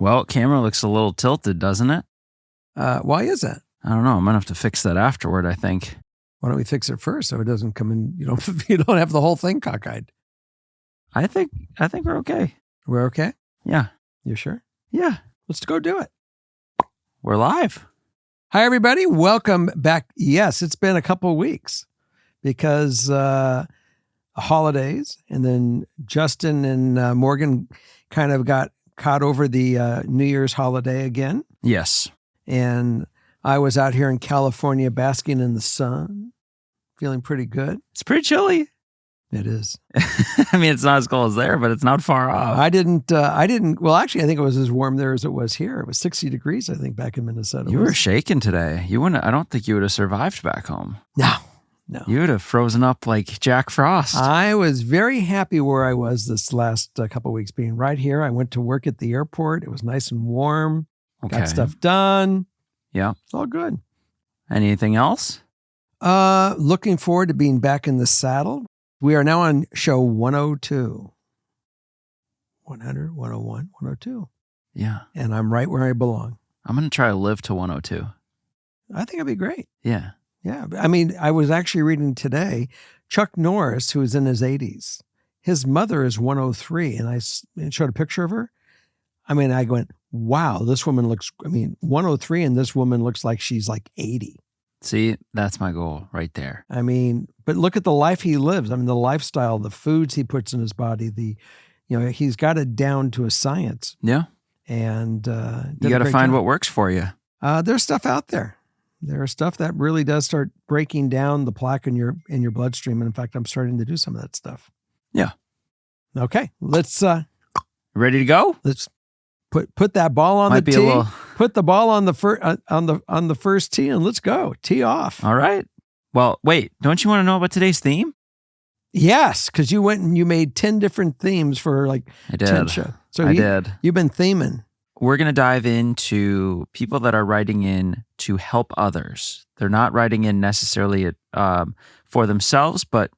Well, camera looks a little tilted, doesn't it? Why is that? I don't know. I'm going to have to fix that afterward, I think. Why don't we fix it first so it doesn't come in? You don't have the whole thing cockeyed. I think we're okay. We're okay? Yeah. You sure? Yeah. Let's go do it. We're live. Hi, everybody. Welcome back. Yes, it's been a couple of weeks because holidays, and then Justin and Morgan kind of got caught over the New Year's holiday again. Yes. And I was out here in California basking in the sun, feeling pretty good. It's pretty chilly. It is. I mean, it's not as cold as there, but it's not far off. I didn't, well, actually, I think it was as warm there as it was here. It was 60 degrees, I think, back in Minnesota. You were shaking today. I don't think you would have survived back home. No. You would have frozen up like Jack Frost. I was very happy where I was this last couple of weeks, being right here. I went to work at the airport. It was nice and warm. Okay. Got stuff done. Yeah. It's all good. Anything else? Looking forward to being back in the saddle. We are now on show 102. 100, 101, 102. Yeah. And I'm right where I belong. I'm going to try to live to 102. I think it'd be great. Yeah. Yeah. I mean, I was actually reading today, Chuck Norris, who is in his 80s, his mother is 103. And I showed a picture of her. I mean, I went, wow, this woman looks, 103 and this woman looks like she's like 80. See, that's my goal right there. I mean, but look at the life he lives. I mean, the lifestyle, the foods he puts in his body, he's got it down to a science. Yeah. And you got to find what works for you. There's stuff out there. There's stuff that really does start breaking down the plaque in your bloodstream. And in fact, I'm starting to do some of that stuff. Yeah. Okay. Let's ready to go? Let's put that ball on the tee. Put the ball on the first tee and let's go. Tee off. All right. Well, wait, don't you want to know about today's theme? Yes, because you went and you made 10 different themes for like 10 shows. So you've been theming. We're going to dive into people that are writing in to help others. They're not writing in necessarily for themselves, but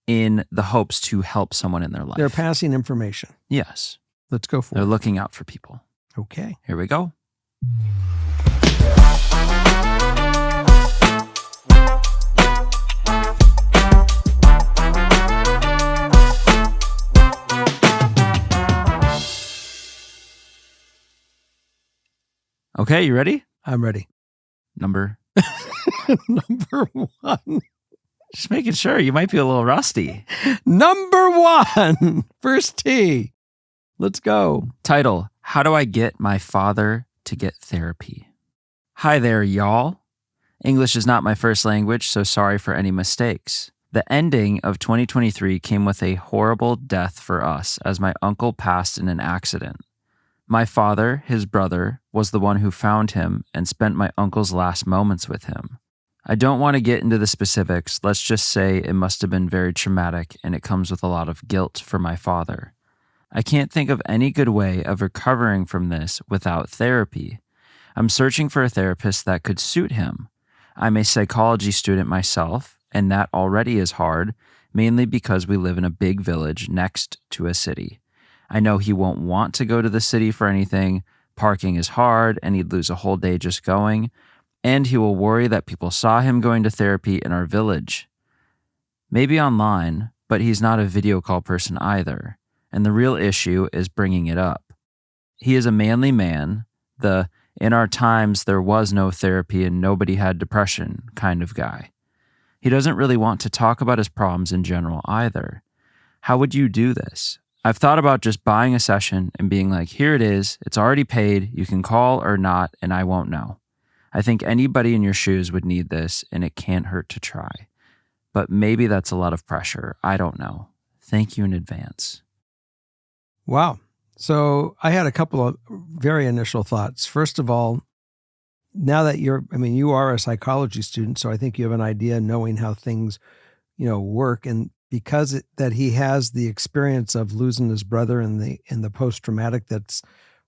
in the hopes to help someone in their life. They're passing information. Yes. Let's go for it. They're looking out for people. Okay. Here we go. Okay, you ready? I'm ready. Number 1. Just making sure. You might be a little rusty. Number 1. First tee. Let's go. Title: How do I get my father to get therapy? Hi there, y'all. English is not my first language, so sorry for any mistakes. The ending of 2023 came with a horrible death for us as my uncle passed in an accident. My father, his brother, was the one who found him and spent my uncle's last moments with him. I don't want to get into the specifics. Let's just say it must have been very traumatic, and it comes with a lot of guilt for my father. I can't think of any good way of recovering from this without therapy. I'm searching for a therapist that could suit him. I'm a psychology student myself, and that already is hard, mainly because we live in a big village next to a city. I know he won't want to go to the city for anything. Parking is hard, and he'd lose a whole day just going. And he will worry that people saw him going to therapy in our village. Maybe online, but he's not a video call person either. And the real issue is bringing it up. He is a manly man, in our times there was no therapy and nobody had depression kind of guy. He doesn't really want to talk about his problems in general either. How would you do this? I've thought about just buying a session and being like, here it is, it's already paid, you can call or not, and I won't know. I think anybody in your shoes would need this, and it can't hurt to try. But maybe that's a lot of pressure. I don't know. Thank you in advance. Wow. So I had a couple of very initial thoughts. First of all, now that you are a psychology student, so I think you have an idea knowing how things, work. And because that he has the experience of losing his brother and the post-traumatic that's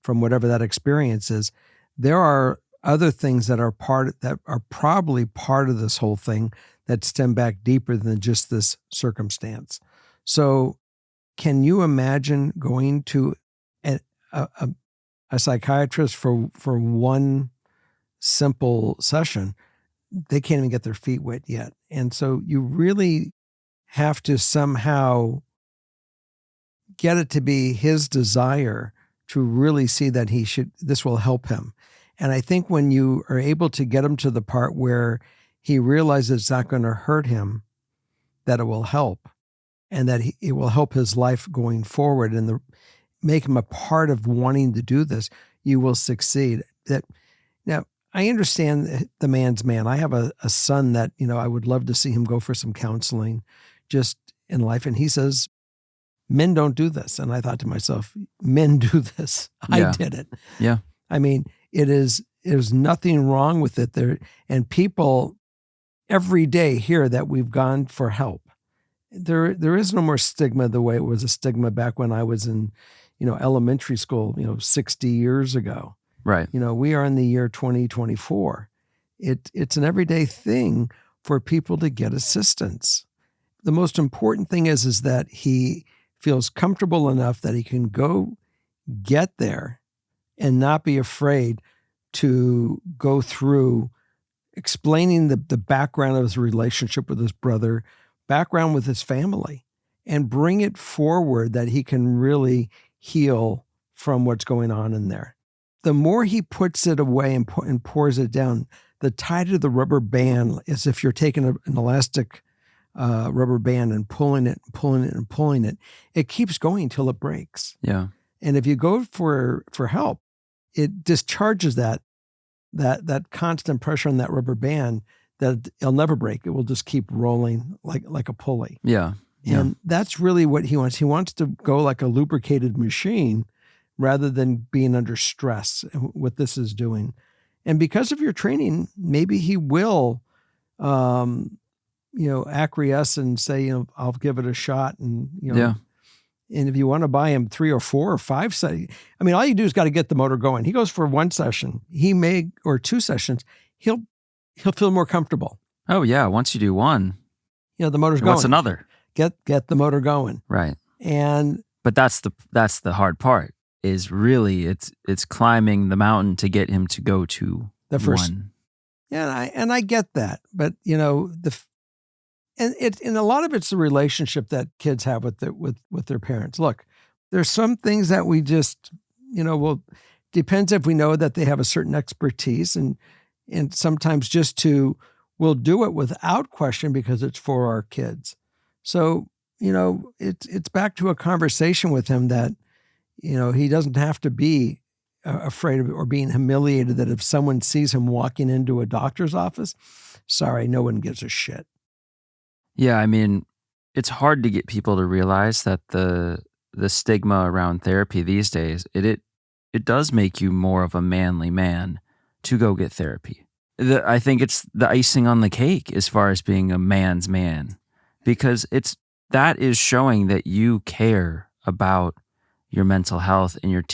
from whatever that experience is, there are other things that are probably part of this whole thing that stem back deeper than just this circumstance. So can you imagine going to a psychiatrist for one simple session, they can't even get their feet wet yet. And so you really have to somehow get it to be his desire to really see that this will help him. And I think when you are able to get him to the part where he realizes it's not going to hurt him, that it will help, and that it will help his life going forward, and make him a part of wanting to do this, you will succeed. Now, I understand the man's man. I have a son that, I would love to see him go for some counseling just in life. And he says, men don't do this. And I thought to myself, men do this. Yeah. I did it. Yeah. I mean, there's nothing wrong with it there. And people every day hear that we've gone for help. There is no more stigma the way it was a stigma back when I was in, elementary school, 60 years ago. Right. We are in the year 2024. It's an everyday thing for people to get assistance. The most important thing is that he feels comfortable enough that he can go get there and not be afraid to go through explaining the background of his relationship with his brother, background with his family, and bring it forward that he can really heal from what's going on in there. The more he puts it away and pours it down, the tighter the rubber band, as if you're taking an elastic rubber band and pulling it, it keeps going till it breaks. Yeah. And if you go for help, it discharges that constant pressure on that rubber band that it'll never break. It will just keep rolling like a pulley. Yeah. And that's really what he wants. He wants to go like a lubricated machine rather than being under stress, what this is doing. And because of your training, maybe he will, acquiesce and say, I'll give it a shot. And, Yeah. And if you want to buy him 3 or 4 or 5 sessions, all you do is got to get the motor going. He goes for 1 session, or 2 sessions, he'll feel more comfortable. Oh yeah. Once you do one, the motor's going. What's another? Get the motor going. Right. But that's the hard part, is really it's climbing the mountain to get him to go to the first one. Yeah, and I get that. But and a lot of it's the relationship that kids have with their parents. Look, there's some things that we just, depends if we know that they have a certain expertise, and sometimes we'll do it without question because it's for our kids. So, it's back to a conversation with him that, he doesn't have to be afraid of it or being humiliated that if someone sees him walking into a doctor's office, sorry, no one gives a shit. Yeah, I mean, it's hard to get people to realize that the stigma around therapy these days, it does make you more of a manly man to go get therapy. I think it's the icing on the cake as far as being a man's man, because that is showing that you care about your mental health and you're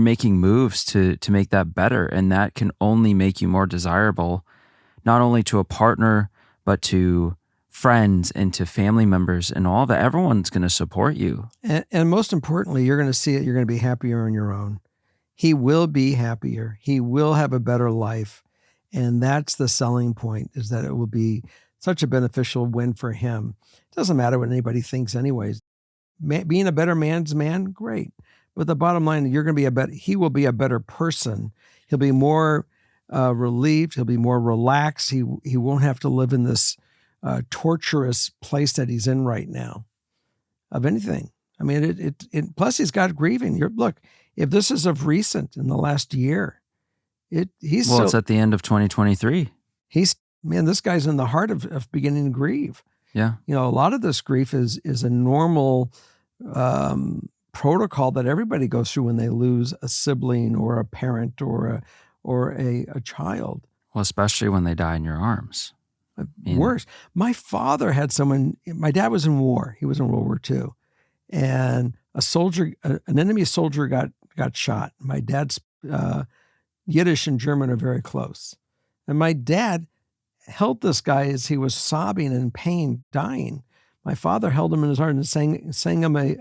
making moves to make that better, and that can only make you more desirable, not only to a partner, but to friends and to family members and all that. Everyone's going to support you. And most importantly, you're going to see it. You're going to be happier on your own. He will be happier. He will have a better life. And that's the selling point, is that it will be such a beneficial win for him. It doesn't matter what anybody thinks anyways. Being a better man's man, great. But the bottom line, he will be a better person. He'll be more relieved. He'll be more relaxed. He won't have to live in this torturous place that he's in right now of anything. I mean, plus he's got grieving. Look, if this is of recent in the last year, it's at the end of 2023. This guy's in the heart of beginning to grieve. Yeah. A lot of this grief is a normal protocol that everybody goes through when they lose a sibling or a parent or a child. Well, especially when they die in your arms. Worse. My father had my dad was in war. He was in World War II. And an enemy soldier got shot. My dad's Yiddish and German are very close. And my dad held this guy as he was sobbing in pain, dying. My father held him in his heart and sang him a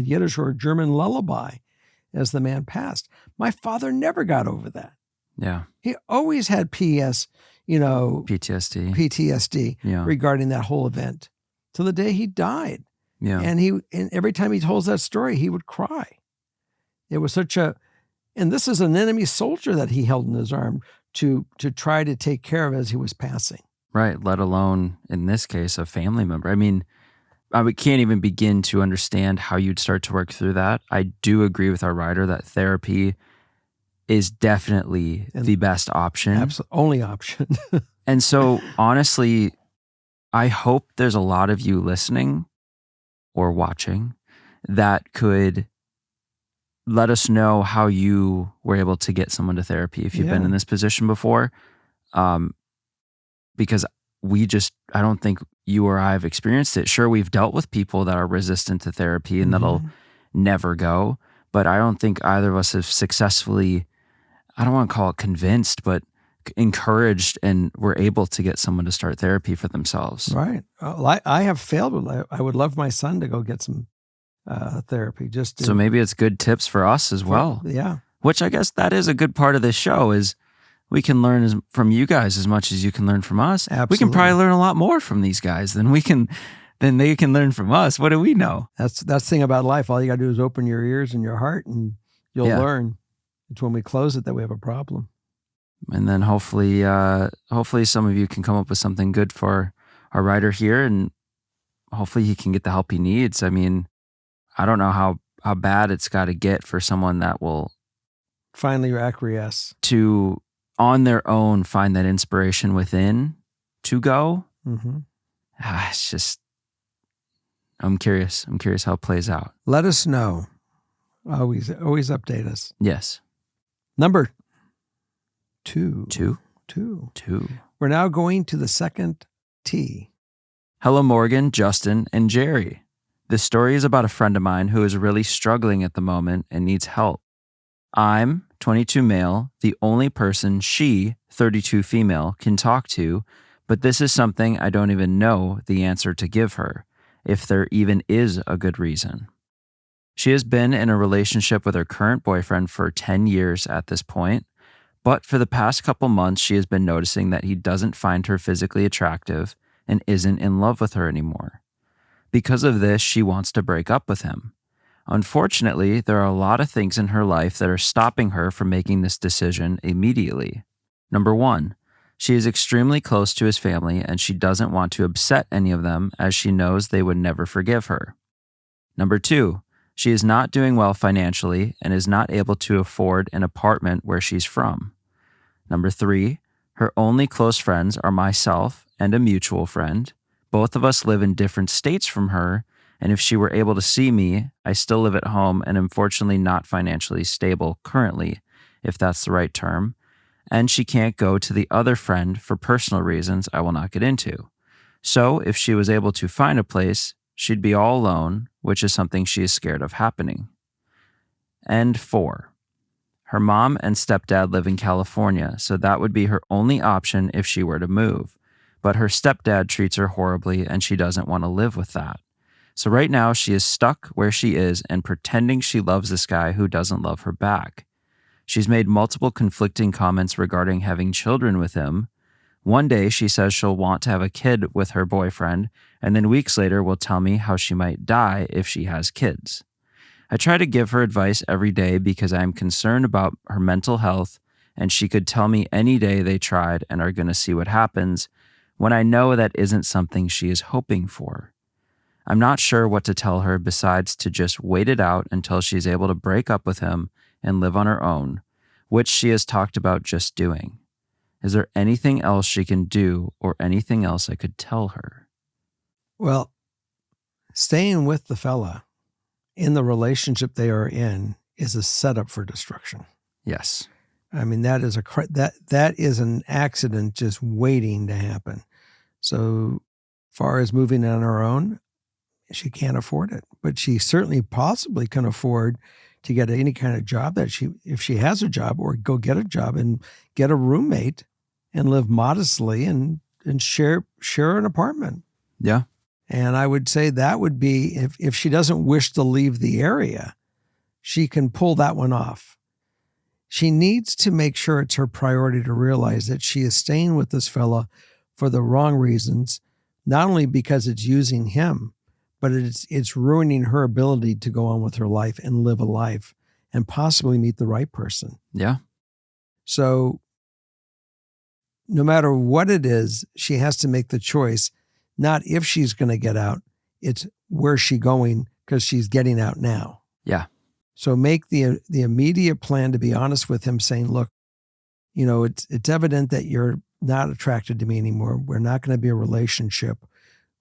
Yiddish or a German lullaby. as the man passed. My father never got over that. Yeah. He always had PTSD Yeah. regarding that whole event till the day he died. Yeah. And every time he tells that story, he would cry. It was and this is an enemy soldier that he held in his arm to try to take care of as he was passing. Right. Let alone, in this case, a family member. I mean, I can't even begin to understand how you'd start to work through that. I do agree with our writer that therapy is definitely the best option. Absolutely. Only option. And so, honestly, I hope there's a lot of you listening or watching that could let us know how you were able to get someone to therapy if you've been in this position before. Because I don't think you or I have experienced it. Sure, we've dealt with people that are resistant to therapy and that'll never go, but I don't think either of us have successfully, I don't want to call it convinced, but encouraged and were able to get someone to start therapy for themselves. Right. I have failed, but I would love my son to go get some therapy. So maybe it's good tips for us as well. Yeah. Which I guess that is a good part of this show is we can learn from you guys as much as you can learn from us. Absolutely. We can probably learn a lot more from these guys than they can learn from us. What do we know? That's the thing about life. All you got to do is open your ears and your heart and you'll learn. It's when we close it that we have a problem. And then hopefully some of you can come up with something good for our writer here, and hopefully he can get the help he needs. I mean, I don't know how bad it's got to get for someone that will finally acquiesce to, on their own, find that inspiration within to go. It's just, I'm curious. I'm curious how it plays out. Let us know. Always update us. Yes. Number two. We're now going to the second T. Hello, Morgan, Justin, and Jerry. This story is about a friend of mine who is really struggling at the moment and needs help. I'm 22 male, the only person she, 32 female, can talk to, but this is something I don't even know the answer to give her, if there even is a good reason. She has been in a relationship with her current boyfriend for 10 years at this point, but for the past couple months, she has been noticing that he doesn't find her physically attractive and isn't in love with her anymore. Because of this, she wants to break up with him. Unfortunately, there are a lot of things in her life that are stopping her from making this decision immediately. Number one, she is extremely close to his family and she doesn't want to upset any of them as she knows they would never forgive her. Number two, she is not doing well financially and is not able to afford an apartment where she's from. Number three, her only close friends are myself and a mutual friend. Both of us live in different states from her, and if she were able to see me, I still live at home and am fortunately not financially stable currently, if that's the right term, and she can't go to the other friend for personal reasons I will not get into. So if she was able to find a place, she'd be all alone, which is something she is scared of happening. And 4, her mom and stepdad live in California, so that would be her only option if she were to move. But her stepdad treats her horribly and she doesn't want to live with that. So right now she is stuck where she is and pretending she loves this guy who doesn't love her back. She's made multiple conflicting comments regarding having children with him. One day she says she'll want to have a kid with her boyfriend, and then weeks later will tell me how she might die if she has kids. I try to give her advice every day because I am concerned about her mental health, and she could tell me any day they tried and are going to see what happens, when I know that isn't something she is hoping for. I'm not sure what to tell her besides to just wait it out until she's able to break up with him and live on her own, which she has talked about just doing. Is there anything else she can do or anything else I could tell her? Well, staying with the fella in the relationship they are in is a setup for destruction. Yes. I mean, that is an accident just waiting to happen. So far as moving on her own, she can't afford it, but she certainly possibly can afford to get any kind of job if she has a job, or go get a job and get a roommate and live modestly and share an apartment. Yeah. And I would say that would be, if she doesn't wish to leave the area, she can pull that one off. She needs to make sure it's her priority to realize that she is staying with this fella for the wrong reasons, not only because it's using him, but it's ruining her ability to go on with her life and live a life and possibly meet the right person. Yeah. So no matter what it is, she has to make the choice, not if she's going to get out, it's where's she going because she's getting out now. Yeah. So make the immediate plan to be honest with him, saying, look, it's evident that you're not attracted to me anymore. We're not going to be a relationship.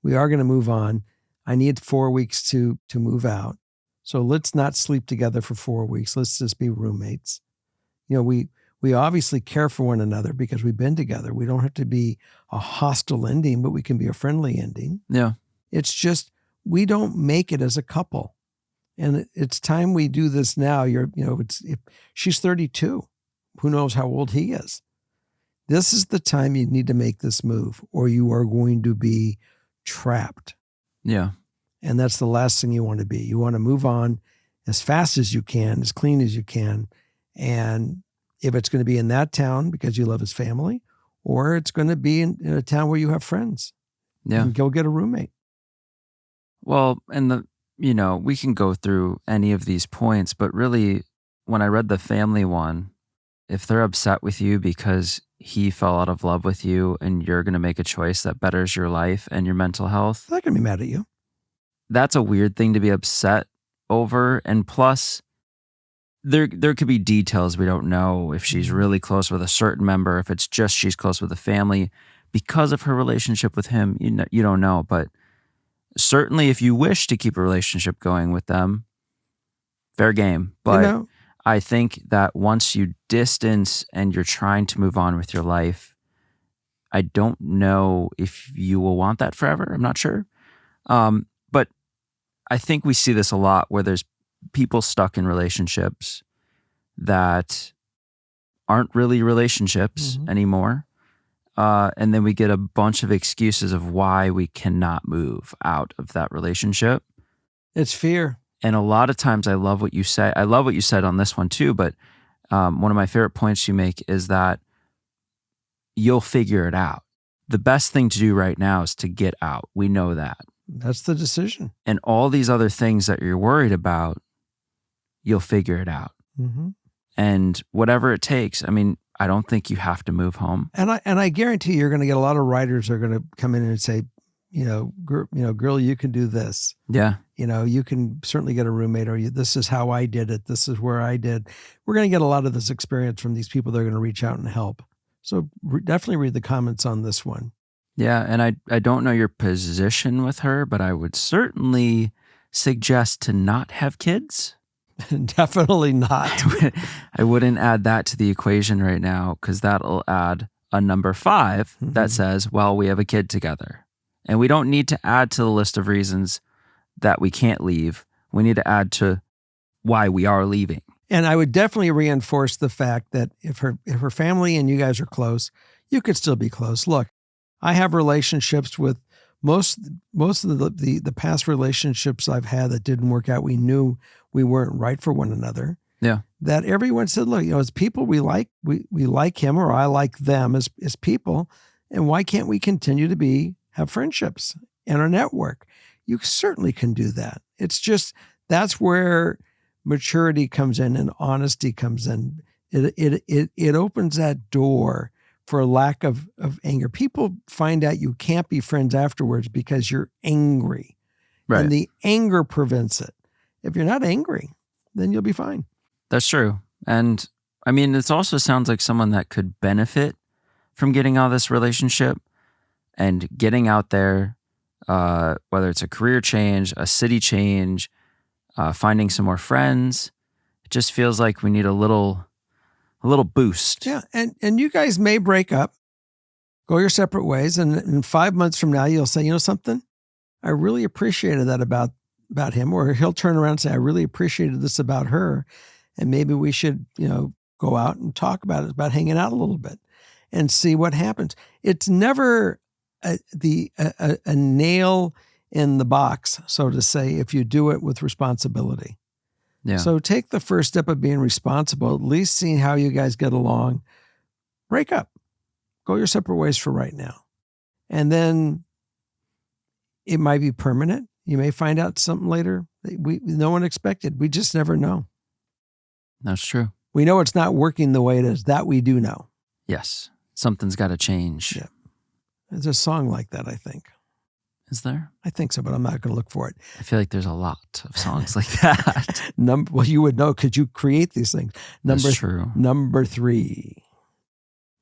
We are going to move on. I need 4 weeks to move out. So let's not sleep together for 4 weeks. Let's just be roommates. We obviously care for one another because we've been together. We don't have to be a hostile ending, but we can be a friendly ending. Yeah. It's just, we don't make it as a couple. And it's time we do this now. If she's 32, who knows how old he is? This is the time you need to make this move, or you are going to be trapped. Yeah. And that's the last thing you want to be. You want to move on as fast as you can, as clean as you can. And if it's going to be in that town because you love his family, or it's going to be in a town where you have friends, and go get a roommate. Well, and we can go through any of these points, but really, when I read the family one, if they're upset with you because he fell out of love with you and you're going to make a choice that betters your life and your mental health, They're not going to be mad at you. That's a weird thing to be upset over. And plus, there could be details we don't know, if she's really close with a certain member, if it's just she's close with the family because of her relationship with him. You don't know, but certainly if you wish to keep a relationship going with them, fair game. But I think that once you distance and you're trying to move on with your life, I don't know if you will want that forever. I'm not sure. But I think we see this a lot where there's people stuck in relationships that aren't really relationships anymore. And then we get a bunch of excuses of why we cannot move out of that relationship. It's fear. And a lot of times I love what you say. I love what you said on this one too, but one of my favorite points you make is that you'll figure it out. The best thing to do right now is to get out. We know that. That's the decision. And all these other things that you're worried about, you'll figure it out. Mm-hmm. And whatever it takes, I don't think you have to move home. And I guarantee you're going to get a lot of writers that are going to come in and say, girl, you can do this. Yeah. You can certainly get a roommate, or this is how I did it. This is where I did. We're going to get a lot of this experience from these people that are going to reach out and help. So definitely read the comments on this one. Yeah. And I don't know your position with her, but I would certainly suggest to not have kids. Definitely not. I wouldn't add that to the equation right now, because that'll add a number 5 that says, well, we have a kid together. And we don't need to add to the list of reasons that we can't leave. We need to add to why we are leaving. And I would definitely reinforce the fact that if her family and you guys are close, you could still be close. Look, I have relationships with most of the past relationships I've had that didn't work out. We knew we weren't right for one another. Yeah. That everyone said, look, as people we like him, or I like them as people. And why can't we continue to have friendships and a network? You certainly can do that. It's just, that's where maturity comes in and honesty comes in. It opens that door for a lack of anger. People find out you can't be friends afterwards because you're angry. Right. And the anger prevents it. If you're not angry, then you'll be fine. That's true. And it also sounds like someone that could benefit from getting out of this relationship and getting out there, whether it's a career change, a city change, finding some more friends. It just feels like we need a little boost. Yeah. And you guys may break up, go your separate ways. And in 5 months from now, you'll say, something? I really appreciated that about him. Or he'll turn around and say, I really appreciated this about her. And maybe we should, go out and talk about it, about hanging out a little bit and see what happens. It's never a nail in the box, so to say, if you do it with responsibility. Yeah. So take the first step of being responsible, at least seeing how you guys get along. Break up. Go your separate ways for right now. And then it might be permanent. You may find out something later that no one expected. We just never know. That's true. We know it's not working the way it is. That we do know. Yes. Something's got to change. Yeah. There's a song like that, I think. Is there? I think so, but I'm not going to look for it. I feel like there's a lot of songs like that. Well, you would know because you create these things. That's true. Number 3.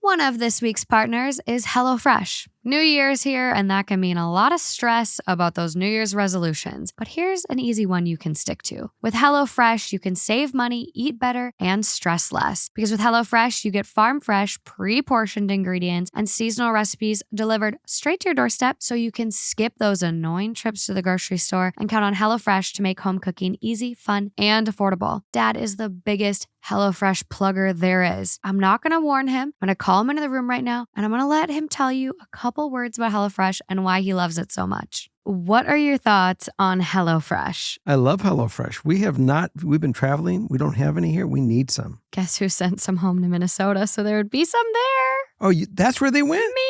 One of this week's partners is HelloFresh. New Year's here, and that can mean a lot of stress about those New Year's resolutions. But here's an easy one you can stick to. With HelloFresh, you can save money, eat better, and stress less. Because with HelloFresh, you get farm-fresh, pre-portioned ingredients and seasonal recipes delivered straight to your doorstep, so you can skip those annoying trips to the grocery store and count on HelloFresh to make home cooking easy, fun, and affordable. Dad is the biggest HelloFresh plugger there is. I'm not going to warn him. I'm going to call him into the room right now, and I'm going to let him tell you a couple words about HelloFresh and why he loves it so much. What are your thoughts on HelloFresh? I love HelloFresh. We've been traveling. We don't have any here. We need some. Guess who sent some home to Minnesota so there would be some there? Oh, that's where they went? Me!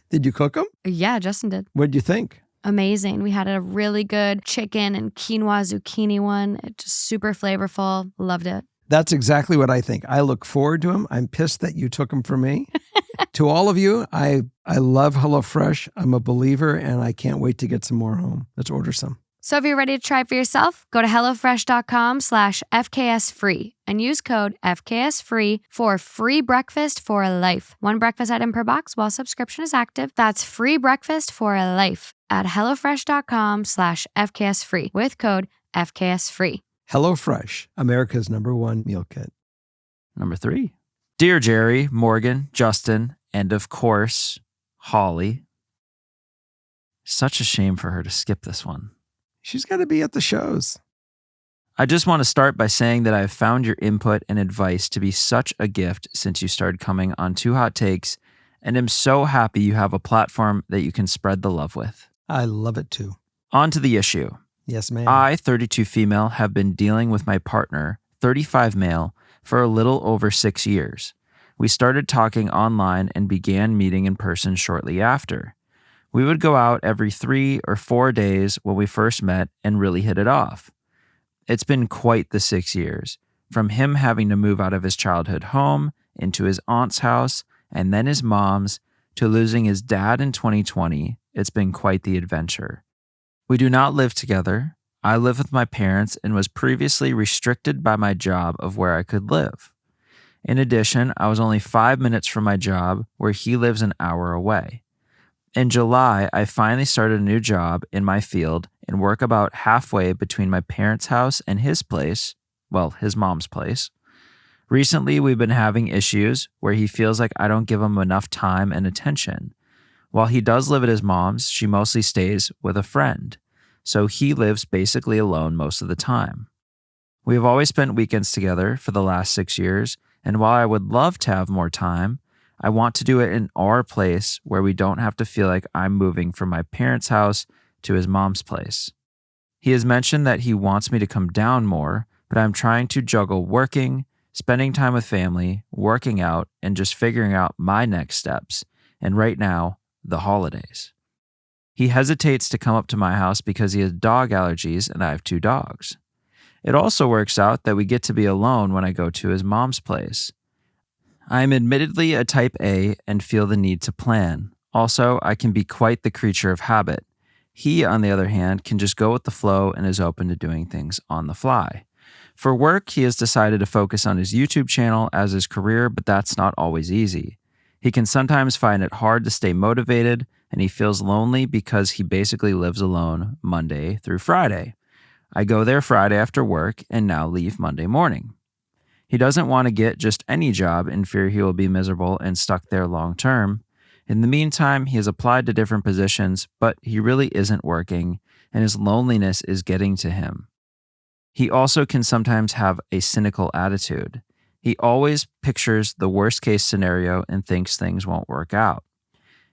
Did you cook them? Yeah, Justin did. What'd you think? Amazing. We had a really good chicken and quinoa zucchini one. It's just super flavorful. Loved it. That's exactly what I think. I look forward to them. I'm pissed that you took them from me. To all of you, I love HelloFresh. I'm a believer, and I can't wait to get some more home. Let's order some. So if you're ready to try it for yourself, go to HelloFresh.com/FKSFree and use code FKSFree for free breakfast for life. One breakfast item per box while subscription is active. That's free breakfast for life at HelloFresh.com/FKSFree with code FKSFree. HelloFresh, America's #1 meal kit. Number 3. Dear Jerry, Morgan, Justin, and of course, Holly. Such a shame for her to skip this one. She's got to be at the shows. I just want to start by saying that I have found your input and advice to be such a gift since you started coming on Two Hot Takes, and am so happy you have a platform that you can spread the love with. I love it too. On to the issue. Yes, ma'am. I, 32 female, have been dealing with my partner, 35 male, for a little over 6 years. We started talking online and began meeting in person shortly after. We would go out every 3 or 4 days when we first met and really hit it off. It's been quite the 6 years, from him having to move out of his childhood home into his aunt's house and then his mom's, to losing his dad in 2020. It's been quite the adventure. We do not live together. I live with my parents and was previously restricted by my job of where I could live. In addition, I was only 5 minutes from my job where he lives an hour away. In July, I finally started a new job in my field and work about halfway between my parents' house and his place, well, his mom's place. Recently, we've been having issues where he feels like I don't give him enough time and attention. While he does live at his mom's, she mostly stays with a friend, so he lives basically alone most of the time. We have always spent weekends together for the last 6 years, and while I would love to have more time, I want to do it in our place where we don't have to feel like I'm moving from my parents' house to his mom's place. He has mentioned that he wants me to come down more, but I'm trying to juggle working, spending time with family, working out, and just figuring out my next steps, and right now, the holidays. He hesitates to come up to my house because he has dog allergies and I have 2 dogs. It also works out that we get to be alone when I go to his mom's place. I am admittedly a type A and feel the need to plan. Also, I can be quite the creature of habit. He, on the other hand, can just go with the flow and is open to doing things on the fly. For work, he has decided to focus on his YouTube channel as his career, but that's not always easy. He can sometimes find it hard to stay motivated, and he feels lonely because he basically lives alone Monday through Friday. I go there Friday after work and now leave Monday morning. He doesn't want to get just any job in fear he will be miserable and stuck there long term. In the meantime, he has applied to different positions, but he really isn't working, and his loneliness is getting to him. He also can sometimes have a cynical attitude. He always pictures the worst case scenario and thinks things won't work out.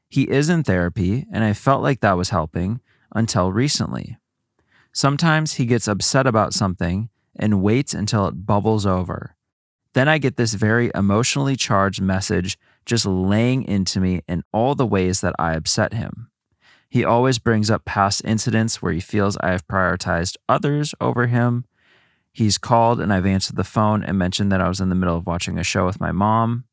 He is in therapy, and I felt like that was helping until recently. Sometimes he gets upset about something and waits until it bubbles over. Then I get this very emotionally charged message just laying into me in all the ways that I upset him. He always brings up past incidents where he feels I have prioritized others over him. He's called and I've answered the phone and mentioned that I was in the middle of watching a show with my mom.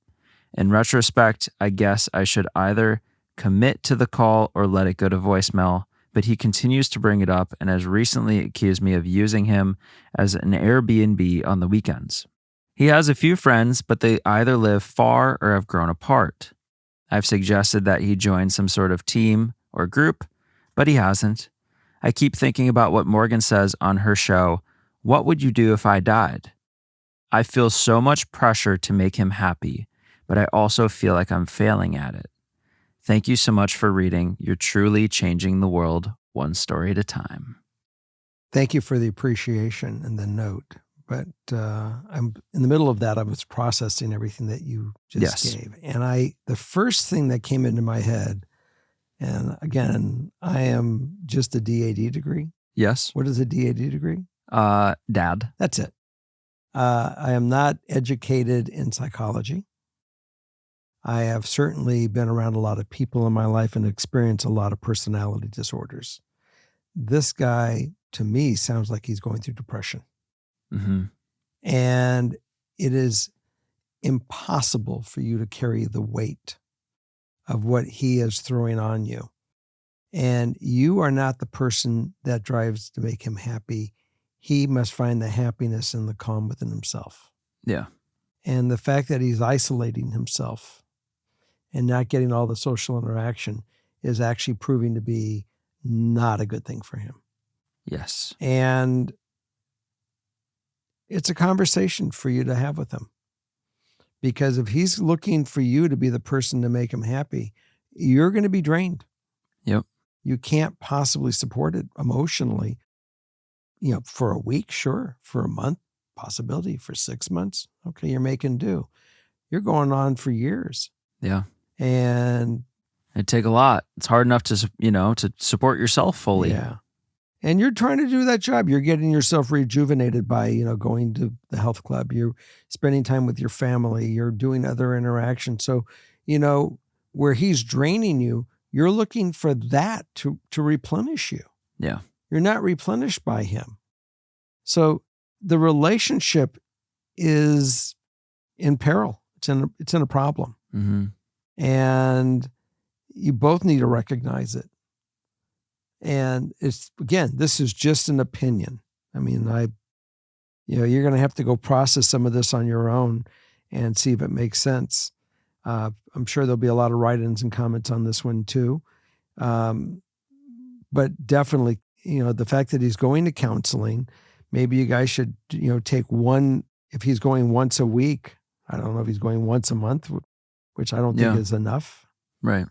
In retrospect, I guess I should either commit to the call or let it go to voicemail, but he continues to bring it up and has recently accused me of using him as an Airbnb on the weekends. He has a few friends, but they either live far or have grown apart. I've suggested that he join some sort of team or group, but he hasn't. I keep thinking about what Morgan says on her show, "What would you do if I died?" I feel so much pressure to make him happy, but I also feel like I'm failing at it. Thank you so much for reading. You're truly changing the world one story at a time. Thank you for the appreciation and the note. But I'm in the middle of that. I was processing everything that you just gave. And the first thing that came into my head, and again, I am just a DAD degree. Yes. What is a DAD degree? Dad. That's it. I am not educated in psychology. I have certainly been around a lot of people in my life and experienced a lot of personality disorders. This guy, to me, sounds like he's going through depression. Mm-hmm. And it is impossible for you to carry the weight of what he is throwing on you. And you are not the person that drives to make him happy. He must find the happiness and the calm within himself. Yeah. And the fact that he's isolating himself and not getting all the social interaction is actually proving to be not a good thing for him. Yes. And it's a conversation for you to have with him. Because if he's looking for you to be the person to make him happy, you're going to be drained. Yep. You can't possibly support it emotionally. For a week, sure. For a month, possibility. For 6 months, okay, you're making do. You're going on for years. Yeah. And it'd take a lot. It's hard enough to support yourself fully. Yeah. And you're trying to do that job. You're getting yourself rejuvenated by, going to the health club. You're spending time with your family. You're doing other interactions. So, where he's draining you, you're looking for that to replenish you. Yeah. You're not replenished by him. So the relationship is in peril. It's in a problem. Mm-hmm. And you both need to recognize it. And this is just an opinion. I mean, you're going to have to go process some of this on your own and see if it makes sense. I'm sure there'll be a lot of write-ins and comments on this one too. But definitely, the fact that he's going to counseling, maybe you guys should, take one, if he's going once a week, I don't know if he's going once a month, which I don't think is enough. Right.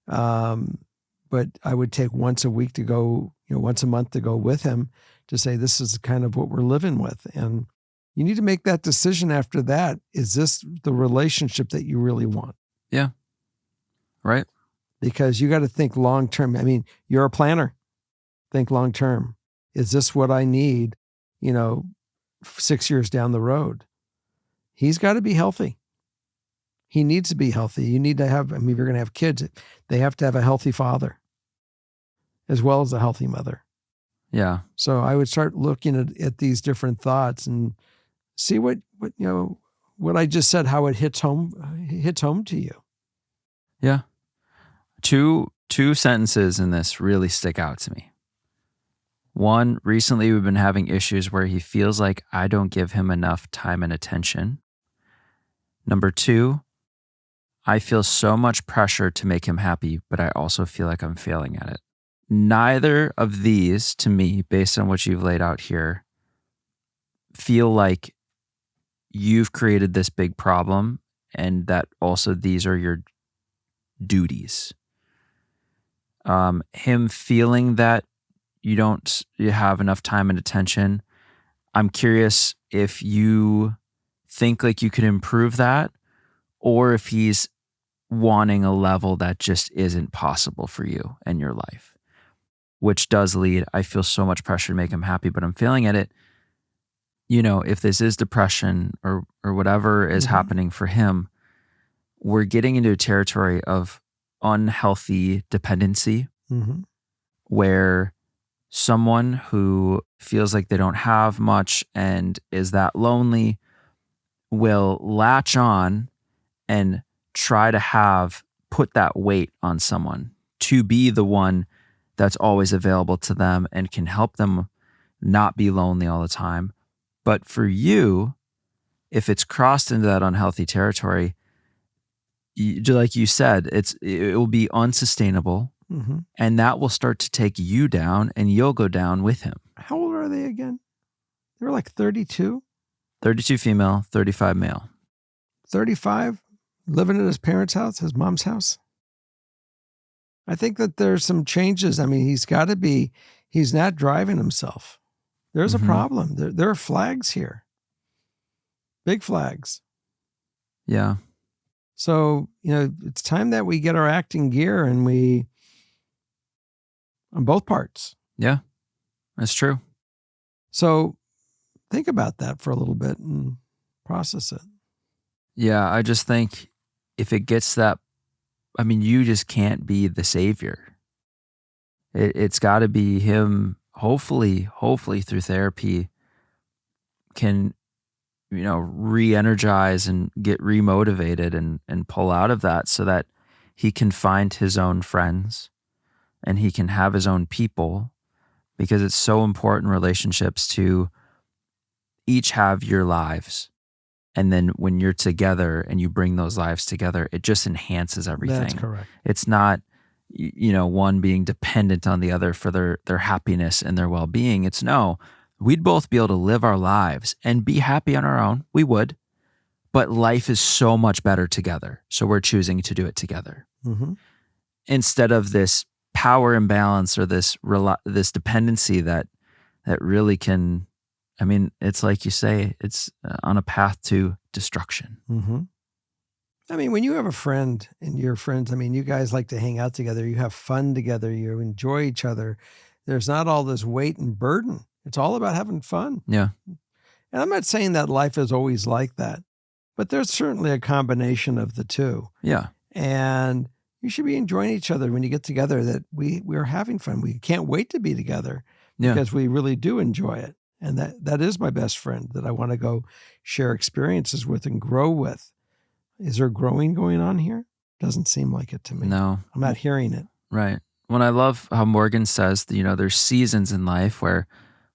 But I would take once a week to go, once a month to go with him to say, this is kind of what we're living with. And you need to make that decision after that. Is this the relationship that you really want? Yeah. Right. Because you got to think long-term. I mean, you're a planner. Think long-term. Is this what I need, 6 years down the road? He's got to be healthy. He needs to be healthy. You need to have, if you're going to have kids, they have to have a healthy father as well as a healthy mother. Yeah. So I would start looking at these different thoughts and see what I just said, how it hits home to you. Yeah. Two sentences in this really stick out to me. One, recently we've been having issues where he feels like I don't give him enough time and attention. Number two, I feel so much pressure to make him happy, but I also feel like I'm failing at it. Neither of these, to me, based on what you've laid out here, feel like you've created this big problem and that also these are your duties. Him feeling that you have enough time and attention, I'm curious if you think like you could improve that, or if he's wanting a level that just isn't possible for you in your life. which does lead, I feel so much pressure to make him happy, but I'm failing at it. If this is depression or whatever is happening for him, we're getting into a territory of unhealthy dependency where someone who feels like they don't have much and is that lonely will latch on and try to put that weight on someone to be the one that's always available to them and can help them not be lonely all the time. But for you, if it's crossed into that unhealthy territory, like you said, it will be unsustainable, and that will start to take you down, and you'll go down with him. How old are they again? They were like 32? 32 female, 35 male. 35, living at his parents' house, his mom's house. I think that there's some changes. I mean, he's not driving himself. There's a problem. There are flags here. Big flags. Yeah. So, it's time that we get our act in gear and on both parts. Yeah, that's true. So think about that for a little bit and process it. Yeah, I just think if it gets that, you just can't be the savior. It's got to be him, hopefully through therapy, can re-energize and get remotivated and pull out of that so that he can find his own friends and he can have his own people, because it's so important in relationships to each have your lives. And then when you're together and you bring those lives together, it just enhances everything. That's correct. It's not, one being dependent on the other for their happiness and their well-being. It's no, we'd both be able to live our lives and be happy on our own. We would. But life is so much better together. So we're choosing to do it together. Instead of this power imbalance or this dependency that really can, it's like you say, it's on a path to destruction. When you have a friend and your friends, you guys like to hang out together. You have fun together. You enjoy each other. There's not all this weight and burden. It's all about having fun. Yeah. And I'm not saying that life is always like that, but there's certainly a combination of the two. Yeah. And you should be enjoying each other when you get together, that we're having fun. We can't wait to be together because we really do enjoy it. And that is my best friend that I want to go share experiences with and grow with. Is there growing going on here? Doesn't seem like it to me. No. I'm not hearing it. Right. When I love how Morgan says, there's seasons in life where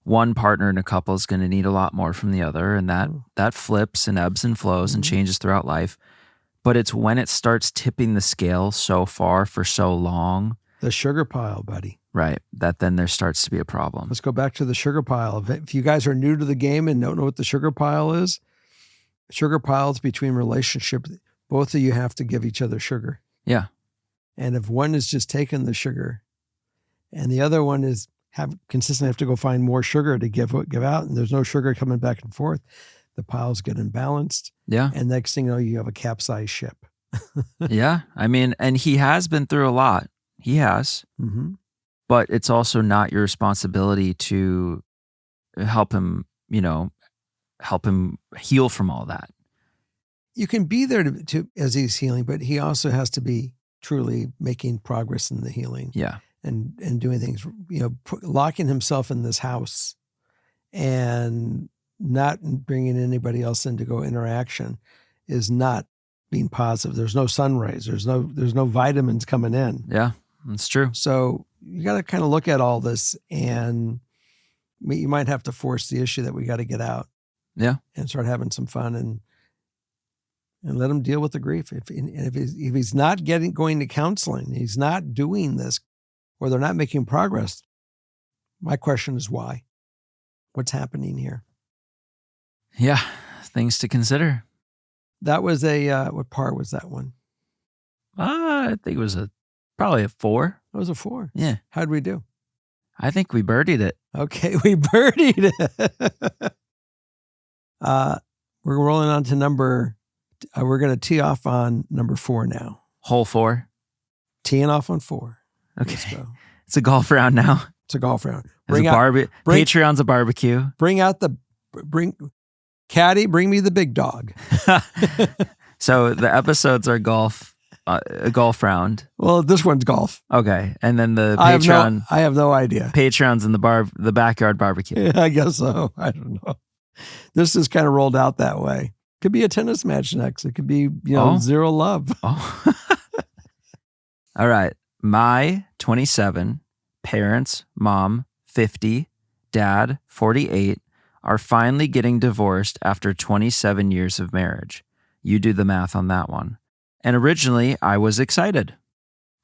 one partner in a couple is going to need a lot more from the other, and that flips and ebbs and flows and changes throughout life. But it's when it starts tipping the scale so far for so long. The sugar pile, buddy. Right. That then there starts to be a problem. Let's go back to the sugar pile. If you guys are new to the game and don't know what the sugar pile is, sugar piles between relationships, both of you have to give each other sugar. Yeah. And if one is just taking the sugar and the other one is consistently have to go find more sugar to give out, and there's no sugar coming back and forth, the piles get imbalanced. Yeah. And next thing you know, you have a capsized ship. Yeah. And he has been through a lot. He has. But it's also not your responsibility to help him, help him heal from all that. You can be there to as he's healing, but he also has to be truly making progress in the healing. Yeah. And doing things, locking himself in this house and not bringing anybody else in to go interaction is not being positive. There's no sun rays. There's no vitamins coming in. Yeah, that's true. So you got to kind of look at all this, and you might have to force the issue that we got to get out. Yeah. And start having some fun and let him deal with the grief. If he's not going to counseling, he's not doing this, or they're not making progress, my question is why? What's happening here? Yeah, things to consider. That was what par was that one? I think it was probably a 4. It was a 4. Yeah. How'd we do? I think we birdied it. Okay, we birdied it. We're rolling on to we're going to tee off on number 4 now. Hole 4. Teeing off on 4. Okay. Let's go. It's a golf round now. It's a golf round. Patreon's a barbecue. Bring Caddy, bring me the big dog. So the episodes are golf, a golf round. Well, this one's golf. Okay, and then the I Patreon. have no idea. Patreon's in the backyard barbecue. I guess so. I don't know. This is kind of rolled out that way. Could be a tennis match next. It could be, zero love. Oh. All right. My 27, parents, mom, 50, dad, 48, are finally getting divorced after 27 years of marriage. You do the math on that one. And originally, I was excited.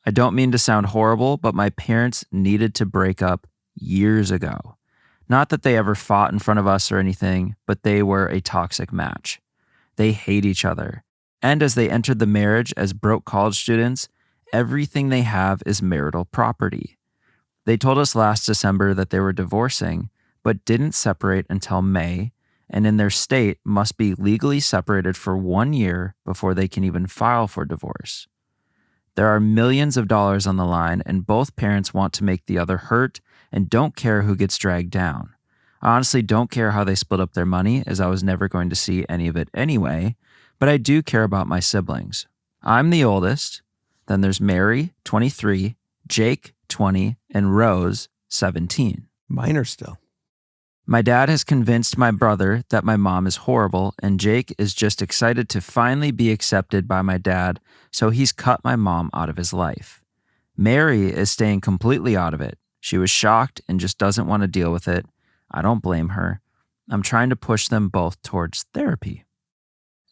I don't mean to sound horrible, but my parents needed to break up years ago. Not that they ever fought in front of us or anything, but they were a toxic match. They hate each other. And as they entered the marriage as broke college students, everything they have is marital property. They told us last December that they were divorcing, but didn't separate until May, and in their state must be legally separated for 1 year before they can even file for divorce. There are millions of dollars on the line, and both parents want to make the other hurt and don't care who gets dragged down. I honestly don't care how they split up their money, as I was never going to see any of it anyway, but I do care about my siblings. I'm the oldest, then there's Mary, 23, Jake, 20, and Rose, 17. Minor still. My dad has convinced my brother that my mom is horrible, and Jake is just excited to finally be accepted by my dad, so he's cut my mom out of his life. Mary is staying completely out of it. She was shocked and just doesn't want to deal with it. I don't blame her. I'm trying to push them both towards therapy.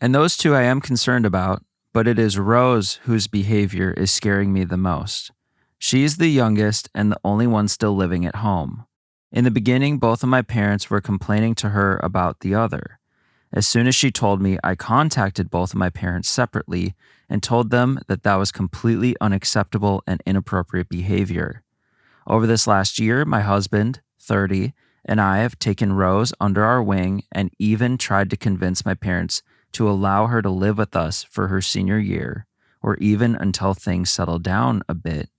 And those two I am concerned about, but it is Rose whose behavior is scaring me the most. She's the youngest and the only one still living at home. In the beginning, both of my parents were complaining to her about the other. As soon as she told me, I contacted both of my parents separately and told them that that was completely unacceptable and inappropriate behavior. Over this last year, my husband, 30, and I have taken Rose under our wing and even tried to convince my parents to allow her to live with us for her senior year, or even until things settle down a bit,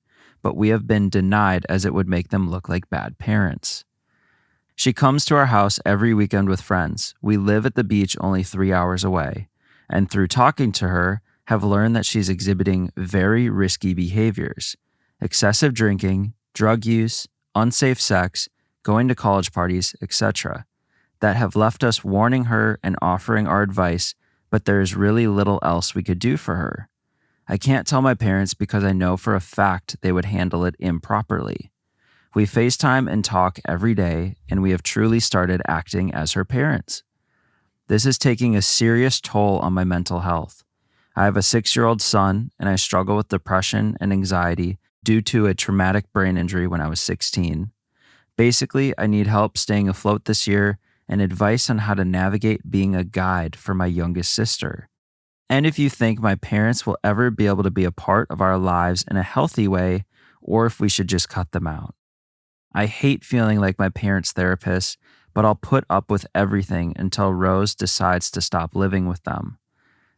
but we have been denied as it would make them look like bad parents. She comes to our house every weekend with friends. We live at the beach only 3 hours away, and through talking to her, have learned that she's exhibiting very risky behaviors: excessive drinking, drug use, unsafe sex, going to college parties, etc., that have left us warning her and offering our advice, but there is really little else we could do for her. I can't tell my parents because I know for a fact they would handle it improperly. We FaceTime and talk every day, and we have truly started acting as her parents. This is taking a serious toll on my mental health. I have a 6-year-old son, and I struggle with depression and anxiety due to a traumatic brain injury when I was 16. Basically, I need help staying afloat this year and advice on how to navigate being a guide for my youngest sister. And if you think my parents will ever be able to be a part of our lives in a healthy way, or if we should just cut them out. I hate feeling like my parents' therapist, but I'll put up with everything until Rose decides to stop living with them.